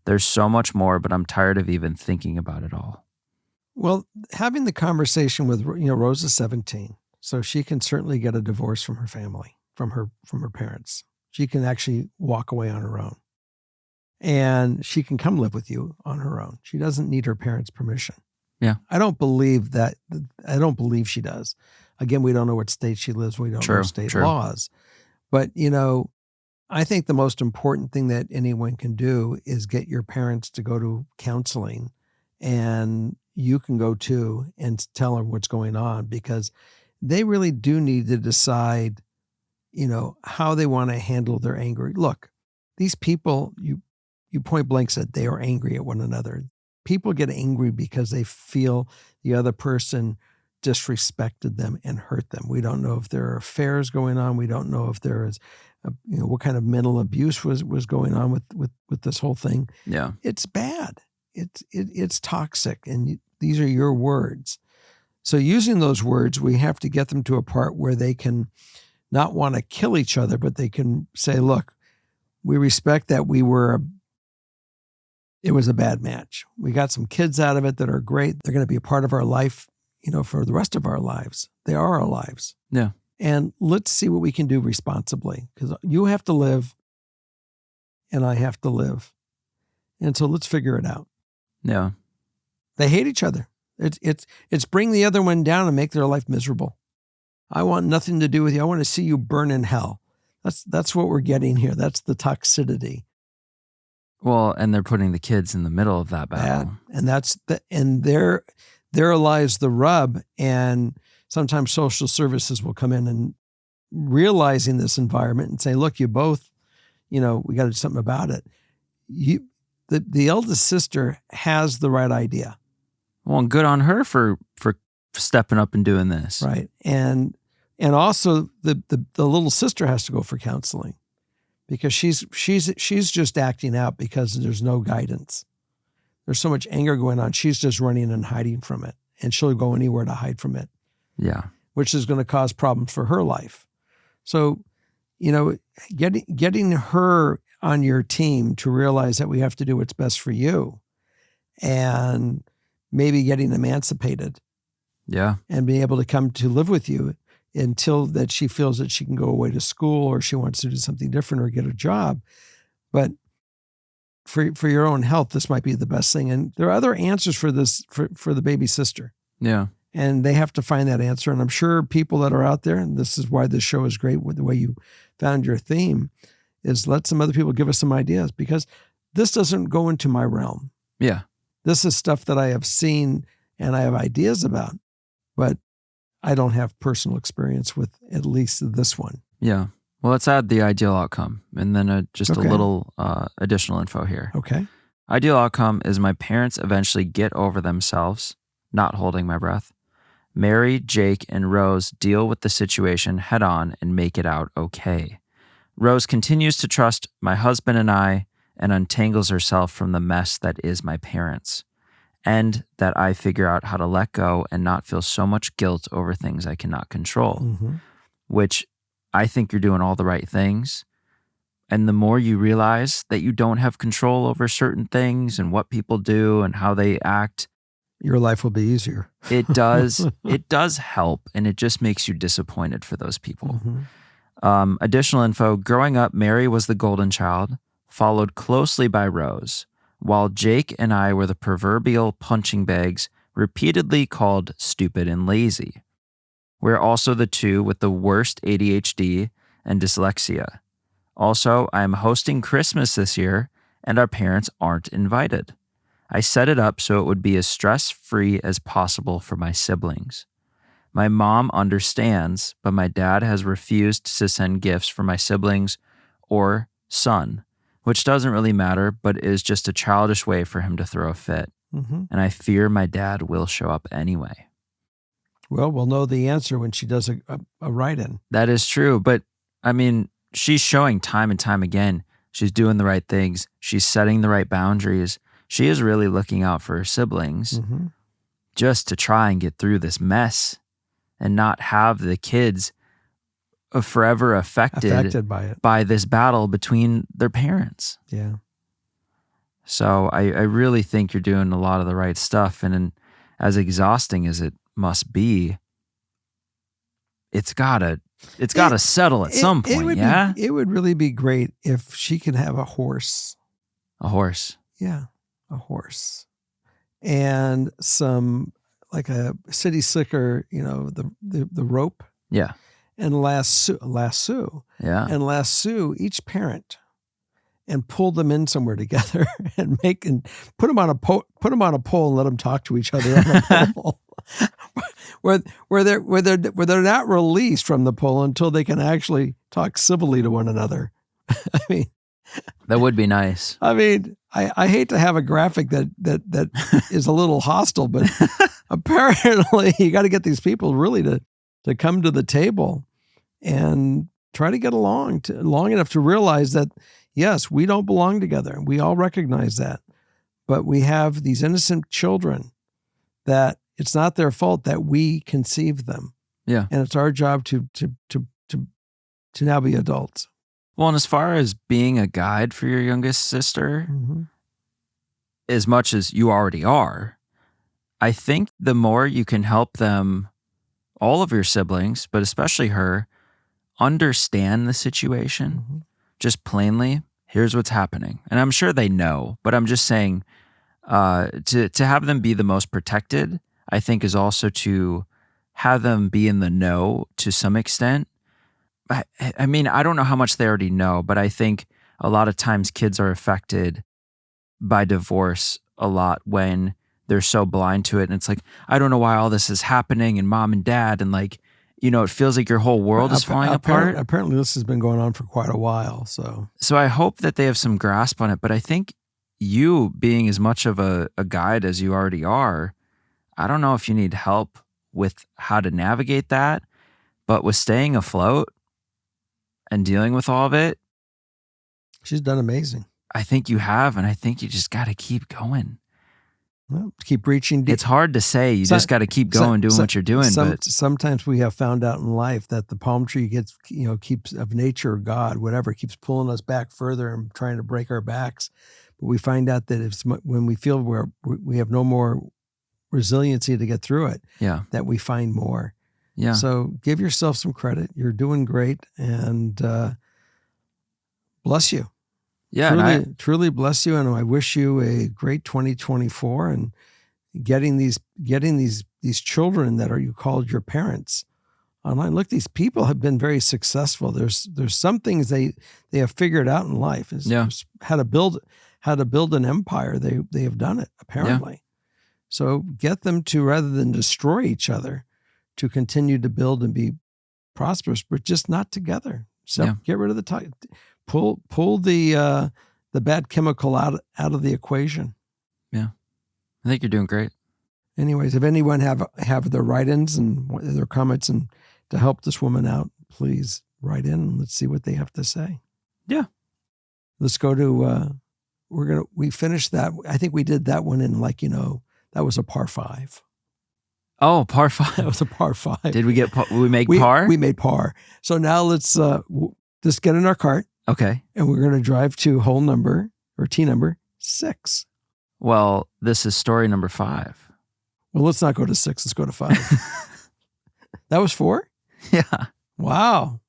There's so much more, but I'm tired of even thinking about it all. Well, having the conversation with, Rose is 17, so she can certainly get a divorce from her family, from her parents. She can actually walk away on her own. And she can come live with you on her own. She doesn't need her parents' permission. Yeah. I don't believe she does. Again, we don't know what state she lives. We don't know state laws. But, I think the most important thing that anyone can do is get your parents to go to counseling, and you can go too and tell them what's going on, because they really do need to decide, how they want to handle their anger. Look, these people, you point blank said they are angry at one another. People get angry because they feel the other person disrespected them and hurt them. We don't know if there are affairs going on. We don't know if there is, what kind of mental abuse was going on with this whole thing. Yeah, it's bad. It's toxic, and these are your words. So using those words, we have to get them to a part where they can not want to kill each other, but they can say, "Look, we respect that it was a bad match. We got some kids out of it that are great. They're going to be a part of our life, for the rest of our lives. They are our lives. Yeah. And let's see what we can do responsibly, because you have to live and I have to live. And so let's figure it out. Yeah. They hate each other. It's bring the other one down and make their life miserable. I want nothing to do with you. I want to see you burn in hell. That's what we're getting here. That's the toxicity. Well, and they're putting the kids in the middle of that battle. And there lies the rub. And sometimes social services will come in and realizing this environment and say, look, you both, we got to do something about it. The eldest sister has the right idea. Well, and good on her for stepping up and doing this. Right. And also the little sister has to go for counseling, because she's just acting out because there's no guidance. There's so much anger going on. She's just running and hiding from it, and she'll go anywhere to hide from it. Yeah. Which is going to cause problems for her life. So, getting her on your team to realize that we have to do what's best for you, and maybe getting emancipated. Yeah. And being able to come to live with you until that she feels that she can go away to school, or she wants to do something different or get a job. But for your own health, this might be the best thing. And there are other answers for this, for the baby sister. Yeah. And they have to find that answer. And I'm sure people that are out there, and this is why this show is great with the way you found your theme, is let some other people give us some ideas, because this doesn't go into my realm. Yeah. This is stuff that I have seen and I have ideas about, but I don't have personal experience with at least this one. Yeah. Well, let's add the ideal outcome, and then just a little additional info here. Okay. Ideal outcome is my parents eventually get over themselves, not holding my breath. Mary, Jake, and Rose deal with the situation head on and make it out okay. Rose continues to trust my husband and I, and untangles herself from the mess that is my parents, and that I figure out how to let go and not feel so much guilt over things I cannot control, which I think you're doing all the right things. And the more you realize that you don't have control over certain things and what people do and how they act, your life will be easier. It does help, and it just makes you disappointed for those people. Additional info: growing up, Mary was the golden child, followed closely by Rose, while Jake and I were the proverbial punching bags, repeatedly called stupid and lazy. We're also the two with the worst ADHD and dyslexia. Also, I am hosting Christmas this year, and our parents aren't invited. I set it up so it would be as stress-free as possible for my siblings. My mom understands, but my dad has refused to send gifts for my siblings or son, which doesn't really matter, but is just a childish way for him to throw a fit. And I fear my dad will show up anyway. Well, we'll know the answer when she does a write-in. That is true, but I mean, she's showing time and time again, she's doing the right things. She's setting the right boundaries. She is really looking out for her siblings just to try and get through this mess and not have the kids forever affected by it, by this battle between their parents. Yeah. So I really think you're doing a lot of the right stuff. And as exhausting as it must be, it's gotta settle at some point, yeah? It would really be great if she could have a horse. A horse. Yeah, a horse. And some, like a city slicker, the rope. Yeah. And lasso. Yeah. And lasso each parent and pull them in somewhere together and put them on a pole and let them talk to each other on a pole. where they're not released from the pole until they can actually talk civilly to one another. I mean, that would be nice. I mean, I hate to have a graphic that is a little hostile, but apparently you got to get these people really to come to the table and try to get along long enough to realize that, yes, we don't belong together. We all recognize that, but we have these innocent children that it's not their fault that we conceived them. Yeah. And it's our job to now be adults. Well, and as far as being a guide for your youngest sister, as much as you already are, I think the more you can help them, all of your siblings, but especially her, understand the situation, just plainly, here's what's happening. And I'm sure they know, but I'm just saying to have them be the most protected, I think is also to have them be in the know to some extent. I mean, I don't know how much they already know, but I think a lot of times kids are affected by divorce a lot when they're so blind to it. And it's like, I don't know why all this is happening, and mom and dad, and like, it feels like your whole world is falling apart. Apparently this has been going on for quite a while. So I hope that they have some grasp on it. But I think you being as much of a guide as you already are, I don't know if you need help with how to navigate that, but with staying afloat and dealing with all of it. She's done amazing. I think you have, and I think you just got to keep going. Well, keep reaching deep. It's hard to say. You just got to keep going, doing what you're doing. But sometimes we have found out in life that the palm tree keeps of nature, or God, whatever, keeps pulling us back further and trying to break our backs. But we find out that when we feel we have no more resiliency to get through it, that we find more. Yeah. So give yourself some credit. You're doing great, and bless you. Yeah, truly bless you, and I wish you a great 2024 and getting these children that you called your parents online. Look, these people have been very successful. There's some things they have figured out in life. How to build an empire. They have done it apparently. Yeah. So get them to, rather than destroy each other, to continue to build and be prosperous, but just not together. So get rid of the pull the bad chemical out of the equation. Yeah, I think you're doing great. Anyways, if anyone have their write-ins and their comments and to help this woman out, please write in and let's see what they have to say. Yeah, let's go to. We finished that. I think we did that one in that was a par 5. Oh, par 5. That was a par 5. Did we make par? We made par. So now let's just get in our cart. Okay. And we're going to drive to hole number, or tee number 6. Well, this is story number 5. Well, let's not go to 6. Let's go to 5. That was 4? Yeah. Wow.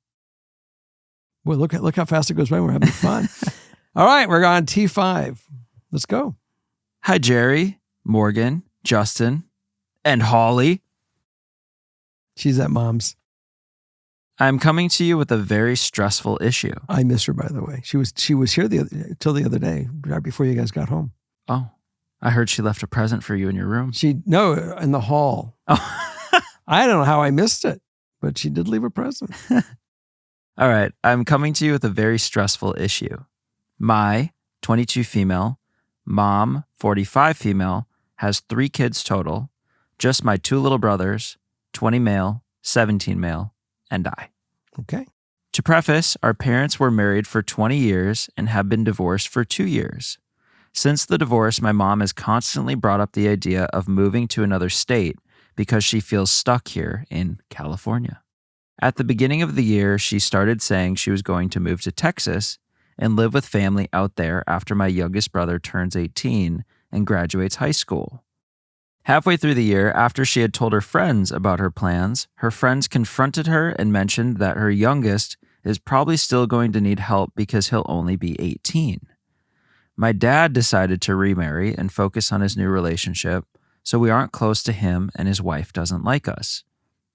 Well, look how fast it goes by. We're having fun. All right, we're on T5. Let's go. Hi, Jerry, Morgan, Justin, and Holly. She's at mom's. I'm coming to you with a very stressful issue. I miss her, by the way. She was here till the other day, right before you guys got home. Oh, I heard she left a present for you in your room. No, in the hall. Oh. I don't know how I missed it, but she did leave a present. All right. I'm coming to you with a very stressful issue. My 22 female, mom 45 female, has 3 kids total, just my 2 little brothers, 20 male, 17 male, and I. Okay. To preface, our parents were married for 20 years and have been divorced for 2 years. Since the divorce, my mom has constantly brought up the idea of moving to another state because she feels stuck here in California. At the beginning of the year, she started saying she was going to move to Texas and live with family out there after my youngest brother turns 18 and graduates high school. Halfway through the year, after she had told her friends about her plans, her friends confronted her and mentioned that her youngest is probably still going to need help because he'll only be 18. My dad decided to remarry and focus on his new relationship, so we aren't close to him and his wife doesn't like us.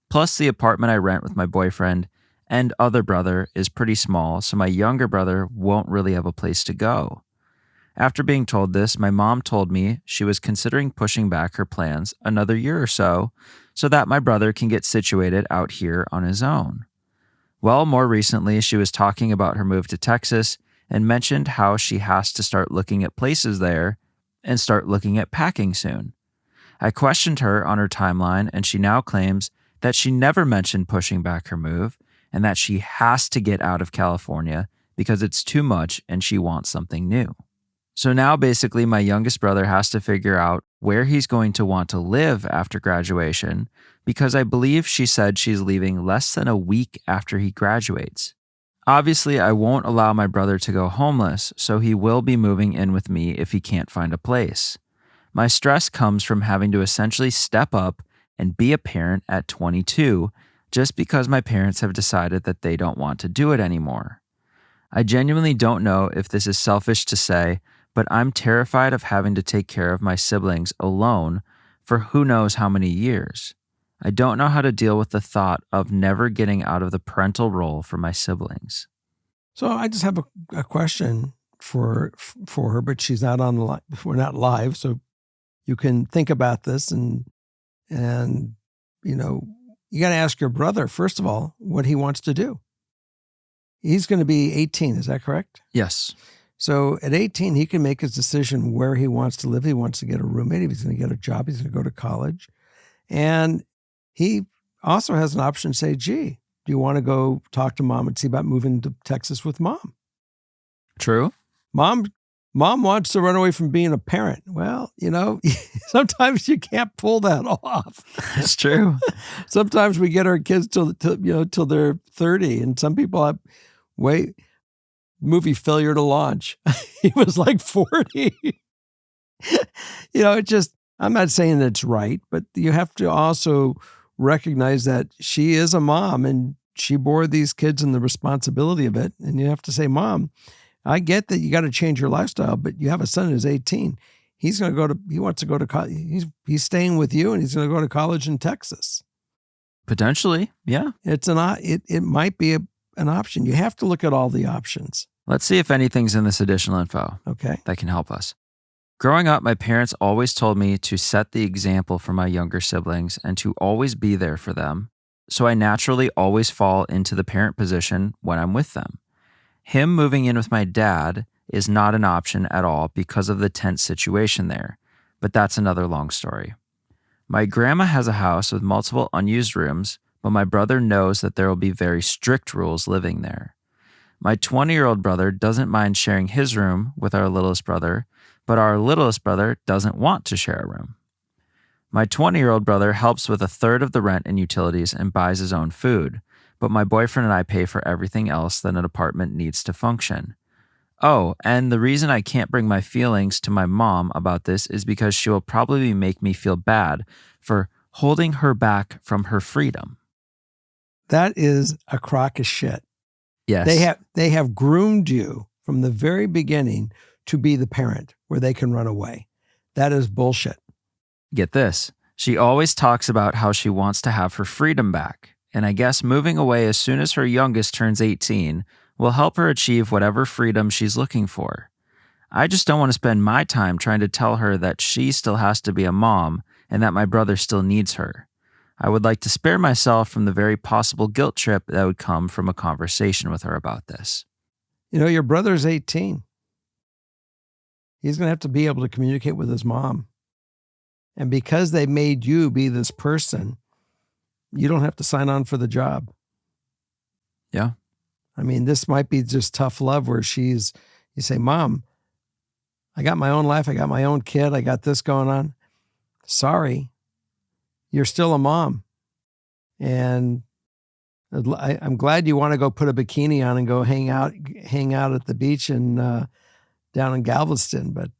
Plus, the apartment I rent with my boyfriend and other brother is pretty small, so my younger brother won't really have a place to go. After being told this, my mom told me she was considering pushing back her plans another year or so that my brother can get situated out here on his own. Well, more recently, she was talking about her move to Texas and mentioned how she has to start looking at places there and start looking at packing soon. I questioned her on her timeline, and she now claims that she never mentioned pushing back her move and that she has to get out of California because it's too much and she wants something new. So now basically my youngest brother has to figure out where he's going to want to live after graduation because I believe she said she's leaving less than a week after he graduates. Obviously, I won't allow my brother to go homeless, so he will be moving in with me if he can't find a place. My stress comes from having to essentially step up and be a parent at 22 just because my parents have decided that they don't want to do it anymore. I genuinely don't know if this is selfish to say, but I'm terrified of having to take care of my siblings alone for who knows how many years. I don't know how to deal with the thought of never getting out of the parental role for my siblings. So I just have a question for her, but she's not on the line. We're not live, so you can think about this and you know, you got to ask your brother, first of all, what he wants to do. He's going to be 18, is that correct? Yes. So at 18, he can make his decision where he wants to live. He wants to get a roommate. If he's going to get a job, he's going to go to college. And he also has an option to say, gee, do you want to go talk to mom and see about moving to Texas with mom? True. Mom wants to run away from being a parent. Well, you know, sometimes you can't pull that off. It's true. Sometimes we get our kids till they're 30, and some people have movie failure to launch. He was like 40. I'm not saying it's right, but you have to also recognize that she is a mom and she bore these kids and the responsibility of it. And you have to say, Mom, I get that you got to change your lifestyle, but you have a son who's 18. He wants to go to college. He's staying with you and he's going to go to college in Texas. Potentially. Yeah. It might be an option. You have to look at all the options. Let's see if anything's in this additional info Okay. that can help us. Growing up, my parents always told me to set the example for my younger siblings and to always be there for them. So I naturally always fall into the parent position when I'm with them. Him moving in with my dad is not an option at all because of the tense situation there, but that's another long story. My grandma has a house with multiple unused rooms, but my brother knows that there will be very strict rules living there. My 20-year-old brother doesn't mind sharing his room with our littlest brother, but our littlest brother doesn't want to share a room. My 20-year-old brother helps with a third of the rent and utilities and buys his own food, but my boyfriend and I pay for everything else that an apartment needs to function. Oh, and the reason I can't bring my feelings to my mom about this is because she will probably make me feel bad for holding her back from her freedom. That is a crock of shit. Yes. They have groomed you from the very beginning to be the parent where they can run away. That is bullshit. Get this. She always talks about how she wants to have her freedom back. And I guess moving away as soon as her youngest turns 18 will help her achieve whatever freedom she's looking for. I just don't want to spend my time trying to tell her that she still has to be a mom and that my brother still needs her. I would like to spare myself from the very possible guilt trip that would come from a conversation with her about this. You know, your brother's 18. He's going to have to be able to communicate with his mom. And because they made you be this person, you don't have to sign on for the job. Yeah. I mean, this might be just tough love where you say, Mom, I got my own life. I got my own kid. I got this going on. Sorry, you're still a mom. And I'm glad you want to go put a bikini on and go hang out at the beach and down in Galveston. But,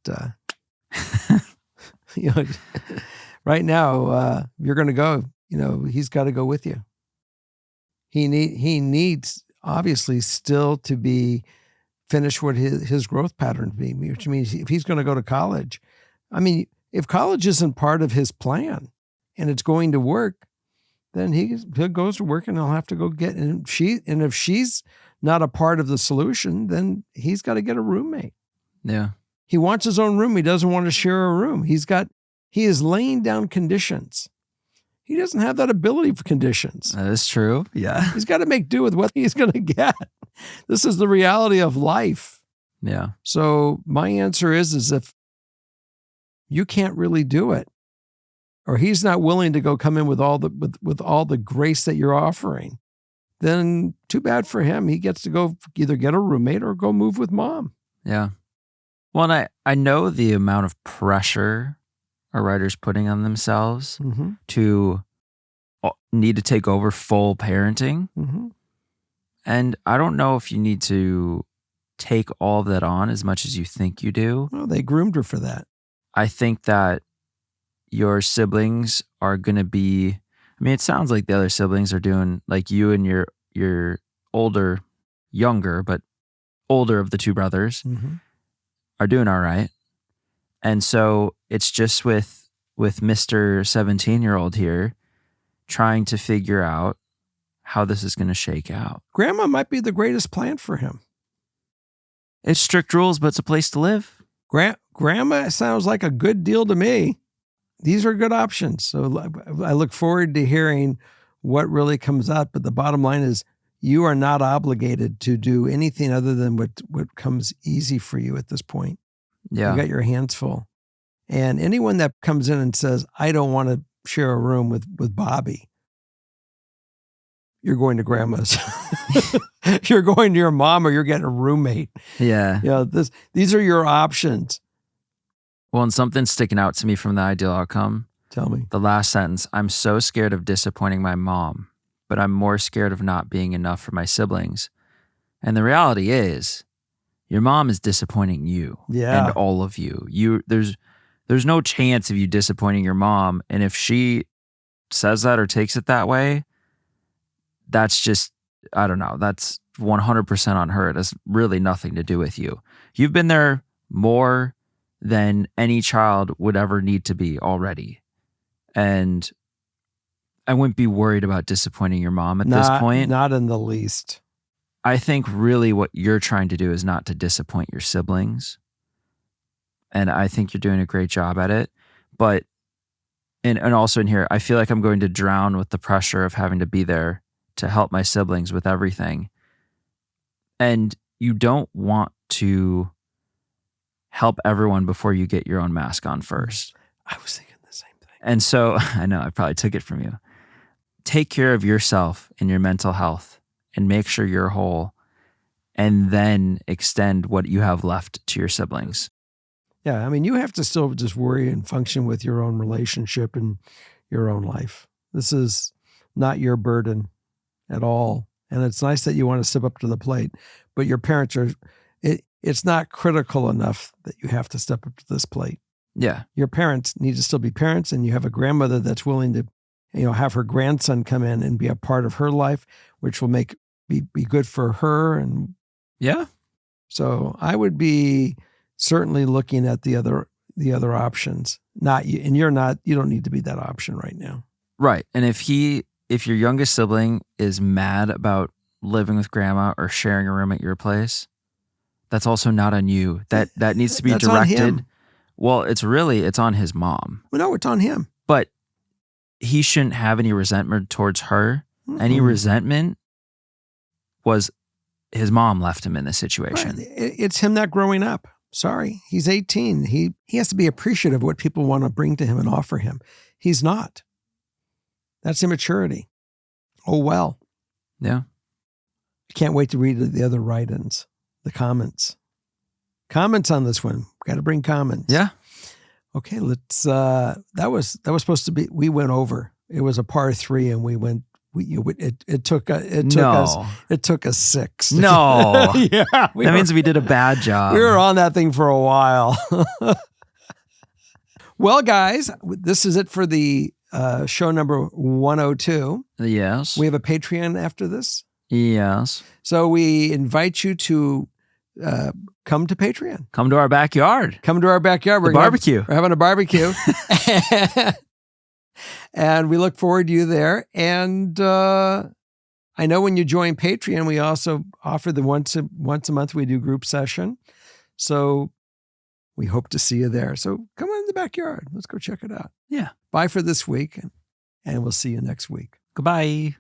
right now, you're going to go, he's got to go with you. He needs obviously still to be finished what his growth pattern be, which means if he's going to go to college, if college isn't part of his plan and it's going to work, then he goes to work and he'll have to go get, and if she's not a part of the solution, then he's got to get a roommate. Yeah. He wants his own room. He doesn't want to share a room. He is laying down conditions. He doesn't have that ability for conditions. That is true. Yeah. He's got to make do with what he's going to get. This is the reality of life. Yeah. So my answer is if you can't really do it, or he's not willing to go come in with all the grace that you're offering, then too bad for him. He gets to go either get a roommate or go move with mom. Yeah. Well, and I know the amount of pressure a writer's putting on themselves to need to take over full parenting. Mm-hmm. And I don't know if you need to take all of that on as much as you think you do. Well, they groomed her for that. I think that your siblings are going to be, I mean, it sounds like the other siblings are doing, like you and your younger, but older of the two brothers Mm-hmm. are doing all right. And so it's just with Mr. 17-year-old here trying to figure out how this is going to shake out. Grandma might be the greatest plan for him. It's strict rules, but it's a place to live. Grandma sounds like a good deal to me. These are good options. So I look forward to hearing what really comes out. But the bottom line is you are not obligated to do anything other than what comes easy for you at this point. Yeah. You got your hands full. And anyone that comes in and says, I don't want to share a room with Bobby, you're going to grandma's. You're going to your mom, or you're getting a roommate. Yeah. You know, these are your options. Well, and something sticking out to me from the ideal outcome. Tell me. The last sentence, I'm so scared of disappointing my mom, but I'm more scared of not being enough for my siblings. And the reality is, your mom is disappointing you Yeah. and all of you. There's no chance of you disappointing your mom. And if she says that or takes it that way, that's just, I don't know, that's 100% on her. It has really nothing to do with you. You've been there more than any child would ever need to be already. And I wouldn't be worried about disappointing your mom at this point. Not in the least. I think really what you're trying to do is not to disappoint your siblings. And I think you're doing a great job at it. But, and also in here, I feel like I'm going to drown with the pressure of having to be there to help my siblings with everything. And you don't want to help everyone before you get your own mask on first. I was thinking the same thing. And so, I know I probably took it from you. Take care of yourself and your mental health and make sure you're whole, and then extend what you have left to your siblings. Yeah, I mean, you have to still just worry and function with your own relationship and your own life. This is not your burden at all. And it's nice that you want to step up to the plate, but your parents are, it's not critical enough that you have to step up to this plate. Yeah. Your parents need to still be parents, and you have a grandmother that's willing to, have her grandson come in and be a part of her life, which will be good for her. And yeah. So I would be certainly looking at the other options. Not you, and you don't need to be that option right now. Right. And if your youngest sibling is mad about living with grandma or sharing a room at your place, that's also not on you. That needs to be That's directed. on him. Well, it's on his mom. Well, no, it's on him. But he shouldn't have any resentment towards her. Mm-hmm. Any resentment was his mom left him in this situation. Right. It's him not growing up. Sorry. He's 18. He has to be appreciative of what people want to bring to him and offer him. He's not. That's immaturity. Oh, well. Yeah. Can't wait to read the other write-ins, the comments. Comments on this one. Got to bring comments. Yeah. Okay, let's, that was supposed to be, we went over. It was a par 3 and we went, it took us 6. No. Yeah. That means we did a bad job. We were on that thing for a while. Well, guys, this is it for the show number 102. Yes. We have a Patreon after this. Yes. So we invite you to come to Patreon. Come to our backyard. We're barbecue. We're having a barbecue. And we look forward to you there. And I know when you join Patreon, we also offer the once a month we do group session. So we hope to see you there. So come on in the backyard. Let's go check it out. Yeah. Bye for this week. And we'll see you next week. Goodbye.